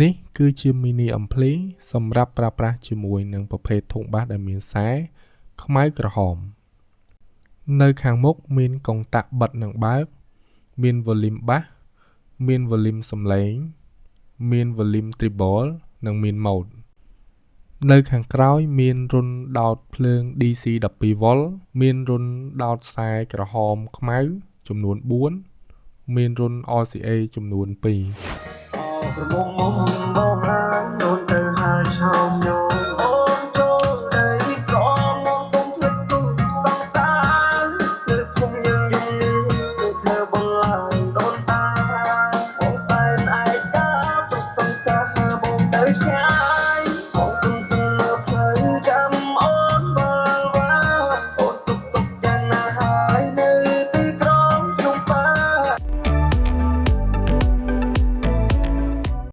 នេះគឺជា mini ampli សម្រាប់ប្រើប្រាស់ជាមួយនឹងប្រភេទធុងបាសដែលមានខ្សែខ្មៅក្រហមនៅខាងមុខមានកុងតាក់បិទនិងបើកមាន volume បាសមាន volume សំឡេងមាន volume treble និងមាន mode នៅខាងក្រោយមានរុនដោតភ្លើង DC 12V មានរុនដោតខ្សែក្រហមខ្មៅចំនួន4មានរុន RCA ចំនួន2